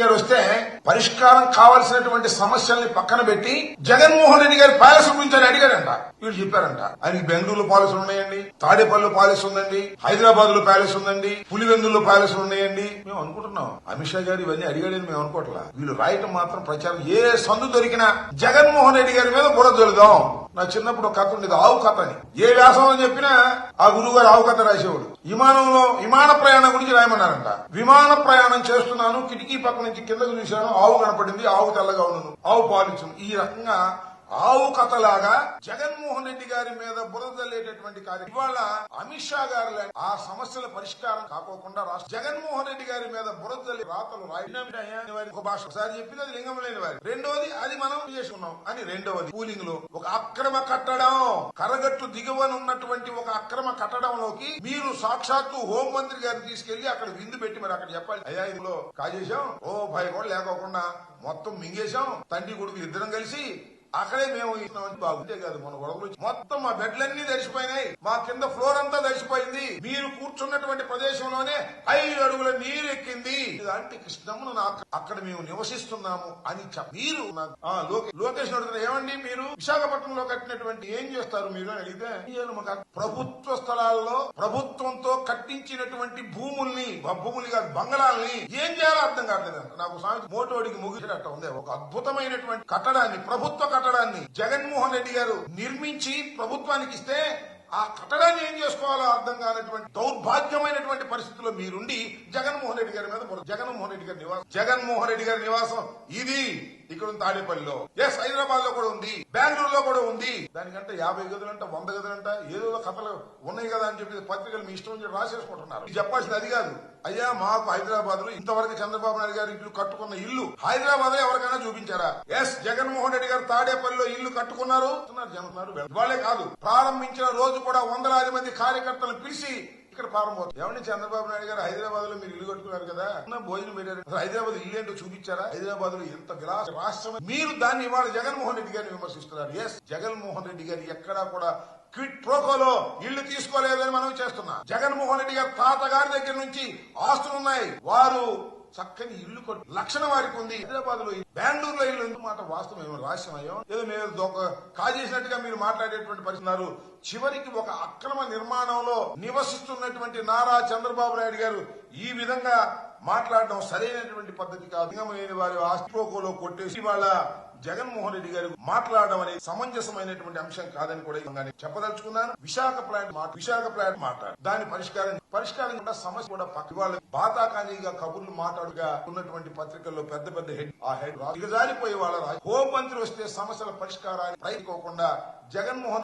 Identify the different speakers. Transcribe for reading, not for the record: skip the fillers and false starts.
Speaker 1: గారు వస్తే పరిష్కారం కావాల్సినటువంటి సమస్యల్ని పక్కన పెట్టి జగన్మోహన్ రెడ్డి గారి ప్యాలెస్ గురించి అని అడిగాడంట. వీళ్ళు చెప్పారంట ఆయనకి బెంగళూరులో ప్యాలెస్ ఉన్నాయండి, తాడేపల్లిలో ప్యాలెస్ ఉందండి, హైదరాబాద్ లో ప్యాలెస్ ఉందండి, పులివెందుల్లో ప్యాలెస్ ఉన్నాయండి. మేము అనుకుంటున్నాం అమిత్ షా గారు ఇవన్నీ అడిగాడని మేము అనుకోవట్లా. వీళ్ళు రాయటం మాత్రం ప్రచారం ఏ సందు దొరికినా జగన్మోహన్ రెడ్డి గారి మీద బురద జల్లుదాం. నా చిన్నప్పుడు ఒక కథ ఉండేది, ఆవు కథ అని. ఏ వ్యాసం చెప్పినా ఆ గురువు గారు ఆవు కథ రాసేవాడు. విమాన ప్రయాణం గురించి రాయమన్నారంట. విమాన ప్రయాణం చేస్తున్నాను, కిటికీ పక్క నుంచి కిందకు చూశాను, ఆవు కనపడింది, ఆవు తెల్లగా ఉన్నాను, ఆవు పాలించను. ఈ రకంగా ఆవు కథలాగా జగన్మోహన్ రెడ్డి గారి మీద బురదల్లేటటువంటి కార్యం. ఇవాళ అమిత్ షా గారు ఆ సమస్యల పరిష్కారం కాకోకుండా జగన్మోహన్ రెడ్డి గారి మీద బురదల్లి రాతలు రాయి ఒక భాష ఒకసారి చెప్పింది అది లింగం లేని వారి. రెండవది అది మనం చేసుకున్నాం అని. రెండవది పూలింగ్ లో ఒక అక్రమ కట్టడం, కరగట్టు దిగువన ఉన్నటువంటి ఒక అక్రమ కట్టడంలోకి మీరు సాక్షాత్తు హోంమంత్రి గారిని తీసుకెళ్లి అక్కడ విందు పెట్టి మరి అక్కడ చెప్పాలి, అయ్యా ఇందులో కాజేశాం, ఓ భయ కూడా లేకోకుండా మొత్తం మింగేశాం, తండ్రి కొడుకు ఇద్దరం కలిసి అక్కడే మేము ఇస్తున్నామని. బాగుంటే కాదు, మన గొడవలు మొత్తం మా బెడ్లన్నీ తడిసిపోయినాయి, మా కింద ఫ్లోర్ అంతా తడిసిపోయింది, మీరు కూర్చున్నటువంటి ప్రదేశంలోనే 5 అడుగుల నీరు ఎక్కింది, ఇలాంటి కృష్ణమును అక్కడ మేము నివసిస్తున్నాము అని మీరు లోకేష్ అడుగుతున్నారు, ఏమండి మీరు విశాఖపట్నంలో కట్టినటువంటి ఏం చేస్తారు మీరు అని అడిగితే, ప్రభుత్వ స్థలాల్లో ప్రభుత్వంతో కట్టించినటువంటి భూముల్ని కాదు బంగళాలని ఏం చేయాలో అర్థం కావట్లేదు. నాకు సామెత మోటోడికి ముగిసినట్టు ఉంది. ఒక అద్భుతమైనటువంటి కట్టడాన్ని, ప్రభుత్వ కట్టడాన్ని జగన్మోహన్ రెడ్డి గారు నిర్మించి ప్రభుత్వానికి ఇస్తే ఆ కట్టడాన్ని ఏం చేసుకోవాలో అర్థం కానటువంటి దౌర్భాగ్యమైనటువంటి పరిస్థితుల్లో మీరుండి జగన్మోహన్ రెడ్డి గారి మీద జగన్మోహన్ రెడ్డి గారి నివాసం ఇది ఇక్కడ ఉంది తాడేపల్లిలో, ఎస్ హైదరాబాద్ లో కూడా ఉంది, బెంగళూరులో కూడా ఉంది. దానికంటే 50 గదులంట 100 గదులంట ఏదో కథలు ఉన్నాయి కదా అని చెప్పి పత్రికలు మీ ఇష్టం రాసేసుకుంటున్నారు. చెప్పాల్సింది అది కాదు. అయ్యా మాకు హైదరాబాద్ లో ఇంతవరకు చంద్రబాబు నాయుడు గారు ఇల్లు కట్టుకున్న ఇల్లు హైదరాబాద్ లో ఎవరికైనా చూపించారా? ఎస్ జగన్మోహన్ రెడ్డి గారు తాడేపల్లిలో ఇల్లు కట్టుకున్నారు. వాళ్ళే కాదు, ప్రారంభించిన రోజు కూడా 100 మంది కార్యకర్తలను పిలిచి ఇక్కడ ప్రారంభం. ఏమంటే చంద్రబాబు నాయుడు గారు హైదరాబాద్ లో మీరు ఇల్లు కట్టుకున్నారు కదా, భోజనం పెట్టారు, హైదరాబాద్ ఇల్లు ఏంటో చూపించారా? హైదరాబాద్ లో ఎంత విలాస రాష్ట్రం, మీరు దాన్ని ఇవాళ జగన్మోహన్ రెడ్డి గారిని విమర్శిస్తున్నారు. ఎస్ జగన్మోహన్ రెడ్డి గారు ఎక్కడా కూడా క్విట్ ప్రోకోలో ఇళ్లు తీసుకోలేదని మనం చేస్తున్నాం. జగన్మోహన్ రెడ్డి గారు తాతగారి దగ్గర నుంచి ఆస్తులున్నాయి, వారు చక్కని ఇల్లు కొట్టు లక్షణ వారికి ఉంది. హైదరాబాద్ లో బెంగళూరులో ఇల్లు ఎందుకు మాట వాస్తవం ఏమో రహస్యమయ్యో ఏదో మేము కాజేసినట్టుగా మీరు మాట్లాడేటువంటి పరిస్థితున్నారు. చివరికి ఒక అక్రమ నిర్మాణంలో నివసిస్తున్నటువంటి నారా చంద్రబాబు నాయుడు గారు ఈ విధంగా మాట్లాడడం సరైనటువంటి పద్ధతి కాదు. వారి ఆస్తి ప్రోకోలో కొట్టేసి వాళ్ళ జగన్మోహన్ రెడ్డి గారు మాట్లాడడం అనేది సమంజసమైనటువంటి అంశం కాదని కూడా చెప్పదలుచుకున్నాను. విశాఖ ప్లాంట్ మాట్లాడు దాని పరిష్కారం కూడా సమస్య కూడా ఇవాళ బాతాకానీగా కబుర్లు మాట్లాడుగా ఉన్నటువంటి పత్రికల్లో పెద్ద పెద్ద హెడ్ దిగజారిపోయే వాళ్ళ హోంమంత్రి వస్తే సమస్యల పరిష్కారాన్ని ప్రయత్నించకుండా జగన్మోహన్